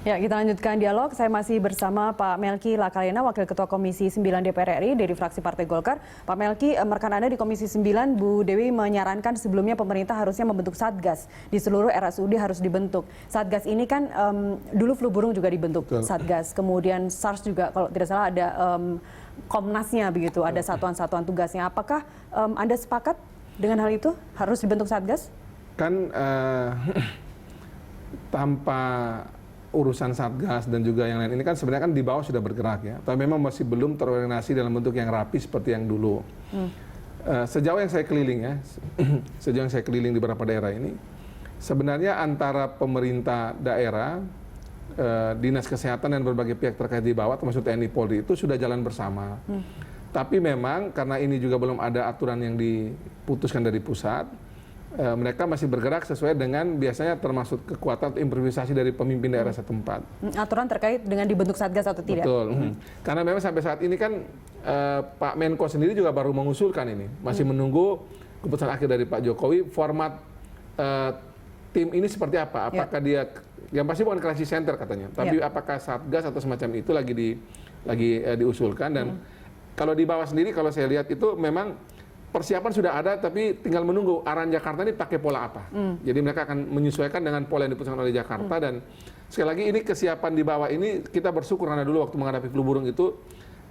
Ya, kita lanjutkan dialog. Saya masih bersama Pak Melki Lakalena, Wakil Ketua Komisi 9 DPR RI dari fraksi Partai Golkar. Pak Melki, rekan Anda di Komisi 9, Bu Dewi menyarankan sebelumnya pemerintah harusnya membentuk Satgas. Di seluruh RSUD harus dibentuk. Satgas ini kan dulu flu burung juga dibentuk. Betul. Satgas. Kemudian SARS juga kalau tidak salah ada Komnasnya begitu, ada satuan-satuan tugasnya. Apakah Anda sepakat dengan hal itu? Harus dibentuk Satgas? Kan tanpa urusan Satgas dan juga yang lain ini kan sebenarnya kan di bawah sudah bergerak ya, tapi memang masih belum terorganisasi dalam bentuk yang rapi seperti yang dulu. Sejauh yang saya keliling ya, sejauh yang saya keliling di beberapa daerah ini, sebenarnya antara pemerintah daerah, dinas kesehatan dan berbagai pihak terkait di bawah, termasuk TNI Polri itu sudah jalan bersama. Tapi memang karena ini juga belum ada aturan yang diputuskan dari pusat, mereka masih bergerak sesuai dengan biasanya termasuk kekuatan improvisasi dari pemimpin daerah setempat. Aturan terkait dengan dibentuk Satgas atau tidak? Betul. Karena memang sampai saat ini kan Pak Menko sendiri juga baru mengusulkan ini. Masih menunggu keputusan akhir dari Pak Jokowi, format tim ini seperti apa. Apakah dia, yang pasti bukan crisis center katanya, tapi apakah Satgas atau semacam itu lagi diusulkan. Dan kalau di bawah sendiri, kalau saya lihat itu memang persiapan sudah ada, tapi tinggal menunggu arahan Jakarta ini pakai pola apa. Jadi mereka akan menyesuaikan dengan pola yang diputuskan oleh Jakarta. Dan sekali lagi ini kesiapan di bawah ini kita bersyukur karena dulu waktu menghadapi flu burung itu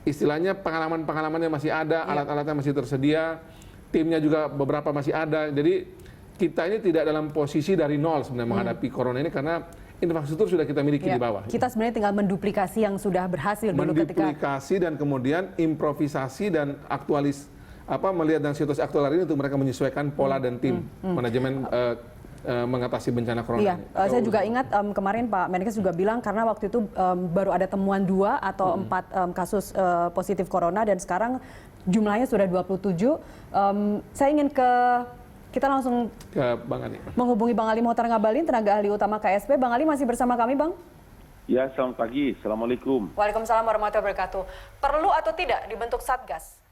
istilahnya pengalaman-pengalamannya masih ada, alat-alatnya masih tersedia, timnya juga beberapa masih ada. Jadi kita ini tidak dalam posisi dari nol sebenarnya menghadapi corona ini karena infrastruktur sudah kita miliki di bawah. Kita sebenarnya tinggal menduplikasi yang sudah berhasil dulu ketika menduplikasi dan kemudian improvisasi dan melihat dan situasi aktual hari ini untuk mereka menyesuaikan pola dan tim manajemen mengatasi bencana corona. Iya, saya juga ingat kemarin Pak Menkes juga bilang karena waktu itu baru ada temuan 2 atau 4 kasus positif corona dan sekarang jumlahnya sudah 27. Saya ingin kita langsung ke Bang Ali. Menghubungi Bang Ali Mohtar Ngabalin, tenaga ahli utama KSP. Bang Ali masih bersama kami, Bang? Ya, selamat pagi. Assalamualaikum. Waalaikumsalam warahmatullahi wabarakatuh. Perlu atau tidak dibentuk Satgas?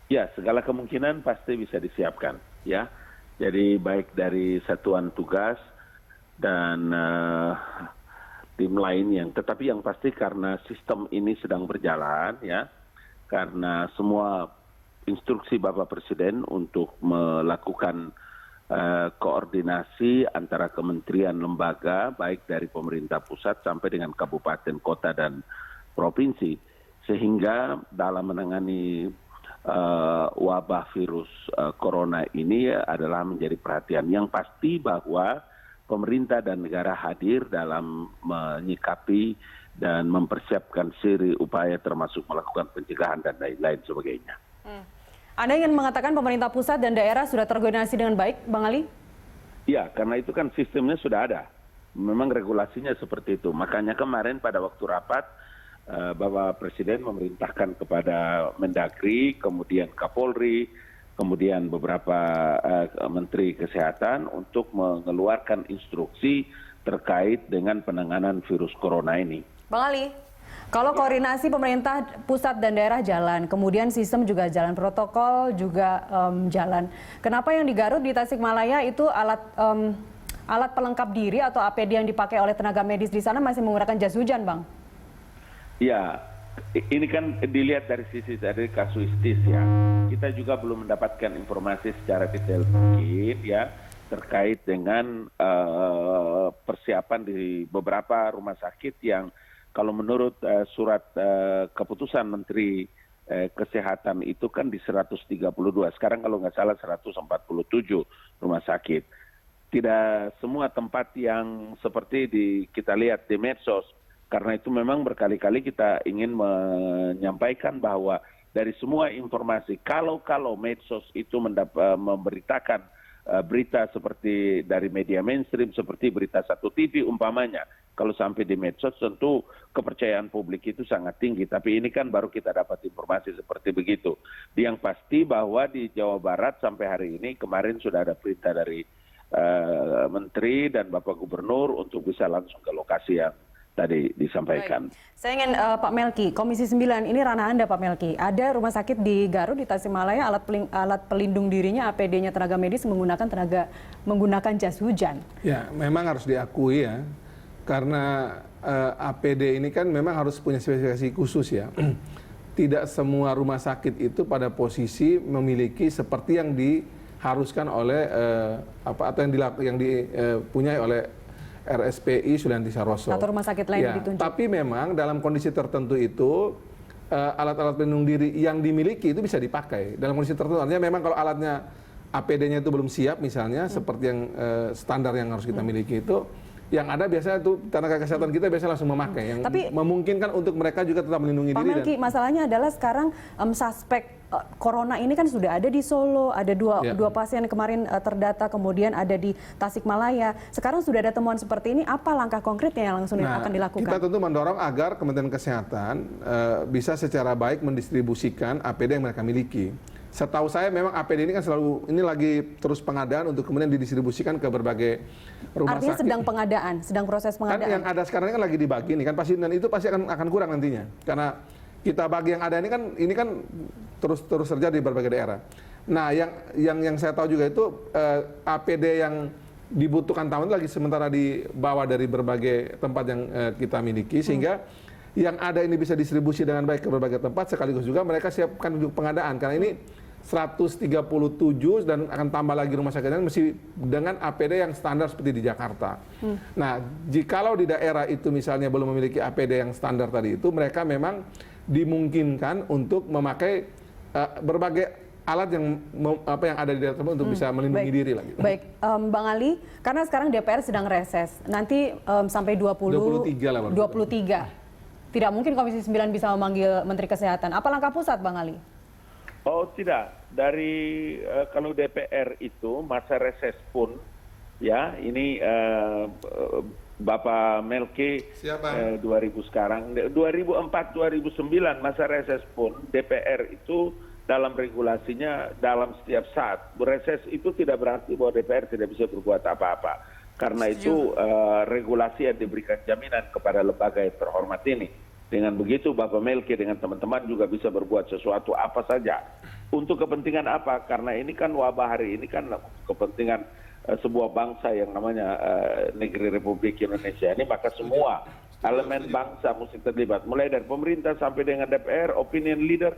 Ya, segala kemungkinan pasti bisa disiapkan, ya. Jadi baik dari satuan tugas dan tim lain tetapi yang pasti karena sistem ini sedang berjalan, ya, karena semua instruksi Bapak Presiden untuk melakukan koordinasi antara kementerian lembaga, baik dari pemerintah pusat sampai dengan kabupaten, kota, dan provinsi, sehingga dalam menangani wabah virus corona ini adalah menjadi perhatian. Yang pasti bahwa pemerintah dan negara hadir dalam menyikapi dan mempersiapkan seri upaya termasuk melakukan pencegahan dan lain-lain sebagainya. Anda ingin mengatakan pemerintah pusat dan daerah sudah terkoordinasi dengan baik, Bang Ali? Ya, karena itu kan sistemnya sudah ada. Memang regulasinya seperti itu. Makanya kemarin pada waktu rapat, Bapak Presiden memerintahkan kepada Mendagri, kemudian Kapolri, kemudian beberapa Menteri Kesehatan untuk mengeluarkan instruksi terkait dengan penanganan virus corona ini. Bang Ali, kalau koordinasi pemerintah pusat dan daerah jalan, kemudian sistem juga jalan, protokol juga jalan. Kenapa yang di Garut, di Tasikmalaya itu alat pelengkap diri atau APD yang dipakai oleh tenaga medis di sana masih menggunakan jas hujan, Bang? Ya, ini kan dilihat dari sisi dari kasuistis, ya. Kita juga belum mendapatkan informasi secara detail mungkin, ya, terkait dengan persiapan di beberapa rumah sakit yang kalau menurut surat keputusan Menteri Kesehatan itu kan di 132, sekarang kalau nggak salah 147 rumah sakit. Tidak semua tempat yang seperti kita lihat di medsos. Karena itu memang berkali-kali kita ingin menyampaikan bahwa dari semua informasi, kalau medsos itu memberitakan berita seperti dari media mainstream, seperti berita satu TV umpamanya, kalau sampai di medsos tentu kepercayaan publik itu sangat tinggi. Tapi ini kan baru kita dapat informasi seperti begitu. Yang pasti bahwa di Jawa Barat sampai hari ini, kemarin sudah ada perintah dari Menteri dan Bapak Gubernur untuk bisa langsung ke lokasi yang tadi disampaikan. Baik. Saya ingin Pak Melki, Komisi 9 ini ranah Anda Pak Melki. Ada rumah sakit di Garut, di Tasikmalaya, alat pelindung dirinya, APD-nya tenaga medis menggunakan jas hujan. Ya, memang harus diakui ya, karena APD ini kan memang harus punya spesifikasi khusus ya. Tidak semua rumah sakit itu pada posisi memiliki seperti yang diharuskan oleh atau yang dipunyai oleh RSPI Sulianti Saroso. Atau rumah sakit lain yang ditunjuk. Tapi memang dalam kondisi tertentu itu alat-alat pelindung diri yang dimiliki itu bisa dipakai dalam kondisi tertentu. Artinya memang kalau alatnya APD-nya itu belum siap misalnya seperti yang standar yang harus kita miliki itu, yang ada biasanya tuh tenaga kesehatan kita biasanya langsung memakai, yang memungkinkan untuk mereka juga tetap melindungi Pak diri. Melki, masalahnya adalah sekarang suspek corona ini kan sudah ada di Solo, ada dua pasien kemarin terdata, kemudian ada di Tasikmalaya. Sekarang sudah ada temuan seperti ini, apa langkah konkretnya yang langsung akan dilakukan? Kita tentu mendorong agar Kementerian Kesehatan bisa secara baik mendistribusikan APD yang mereka miliki. Setahu saya memang APD ini kan selalu, ini lagi terus pengadaan untuk kemudian didistribusikan ke berbagai rumah sakit. Artinya sedang pengadaan, sedang proses pengadaan. Kan yang ada sekarang ini kan lagi dibagi nih kan pasti, dan itu pasti akan kurang nantinya. Karena kita bagi yang ada ini kan terus terjadi di berbagai daerah. Nah, yang saya tahu juga itu APD yang dibutuhkan tahun lagi sementara dibawa dari berbagai tempat yang kita miliki, sehingga yang ada ini bisa distribusi dengan baik ke berbagai tempat, sekaligus juga mereka siapkan untuk pengadaan. Karena ini 137 dan akan tambah lagi rumah sakit yang mesti dengan APD yang standar seperti di Jakarta. Nah, jikalau di daerah itu misalnya belum memiliki APD yang standar tadi itu, mereka memang dimungkinkan untuk memakai berbagai alat yang ada di daerah tersebut untuk bisa melindungi diri lagi. Baik, Bang Ali, karena sekarang DPR sedang reses, nanti sampai 23 lah. 23. Tidak mungkin Komisi 9 bisa memanggil Menteri Kesehatan. Apa langkah pusat, Bang Ali? Oh tidak, dari kalau DPR itu masa reses pun, ya ini Bapak Melki 2000 sekarang, 2004-2009 masa reses pun DPR itu dalam regulasinya dalam setiap saat. Reses itu tidak berarti bahwa DPR tidak bisa berbuat apa-apa. Karena itu regulasi yang diberikan jaminan kepada lembaga yang terhormat ini. Dengan begitu Bapak Melki dengan teman-teman juga bisa berbuat sesuatu apa saja. Untuk kepentingan apa? Karena ini kan wabah hari ini kan kepentingan sebuah bangsa yang namanya Negeri Republik Indonesia ini, maka semua elemen bangsa mesti terlibat. Mulai dari pemerintah sampai dengan DPR, opinion leader.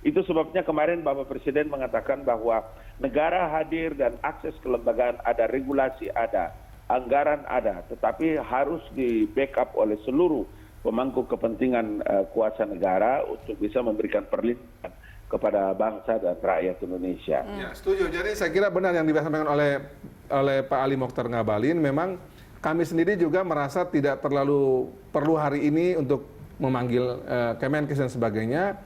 Itu sebabnya kemarin Bapak Presiden mengatakan bahwa negara hadir dan akses kelembagaan ada, regulasi ada, anggaran ada, tetapi harus di backup oleh seluruh pemangku kepentingan kuasa negara untuk bisa memberikan perlindungan kepada bangsa dan rakyat Indonesia. Ya, setuju. Jadi saya kira benar yang disampaikan oleh Pak Ali Mokhtar Ngabalin. Memang kami sendiri juga merasa tidak terlalu perlu hari ini untuk memanggil Kemenkes dan sebagainya.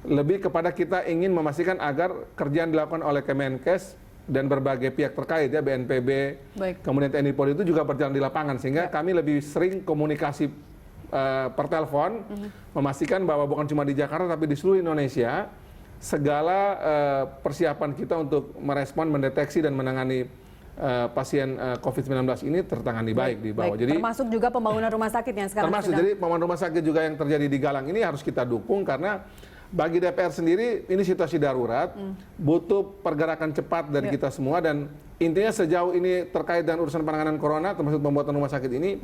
Lebih kepada kita ingin memastikan agar kerja yang dilakukan oleh Kemenkes dan berbagai pihak terkait ya, BNPB, kemudian TNI Polri itu juga berjalan di lapangan, sehingga kami lebih sering komunikasi per telepon, memastikan bahwa bukan cuma di Jakarta tapi di seluruh Indonesia segala persiapan kita untuk merespon, mendeteksi dan menangani pasien COVID-19 ini tertangani baik di bawah. Jadi termasuk juga pembangunan rumah sakit yang sekarang jadi pembangunan rumah sakit juga yang terjadi di Galang ini harus kita dukung, karena bagi DPR sendiri ini situasi darurat, butuh pergerakan cepat dari kita semua, dan intinya sejauh ini terkait dengan urusan penanganan corona termasuk pembuatan rumah sakit ini,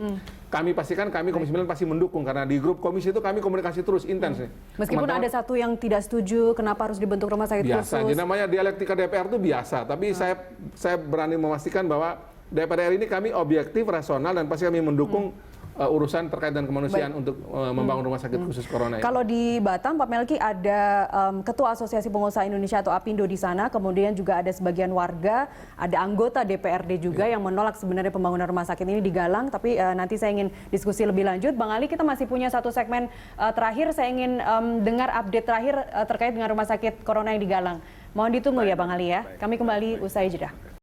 kami pastikan Komisi 9 pasti mendukung, karena di grup komisi itu kami komunikasi terus intens nih. Meskipun ada satu yang tidak setuju kenapa harus dibentuk rumah sakit biasa, khusus. jadi namanya dialektika DPR itu biasa, tapi saya berani memastikan bahwa DPR ini kami objektif, rasional, dan pasti kami mendukung urusan terkait dengan kemanusiaan untuk membangun rumah sakit khusus corona. Kalau di Batam, Pak Melki, ada Ketua Asosiasi Pengusaha Indonesia atau APindo di sana, kemudian juga ada sebagian warga, ada anggota DPRD juga yang menolak sebenarnya pembangunan rumah sakit ini di Galang, tapi nanti saya ingin diskusi lebih lanjut. Bang Ali, kita masih punya satu segmen terakhir, saya ingin dengar update terakhir terkait dengan rumah sakit corona yang di Galang. Mohon ditunggu ya Bang Ali ya, kami kembali usai jeda.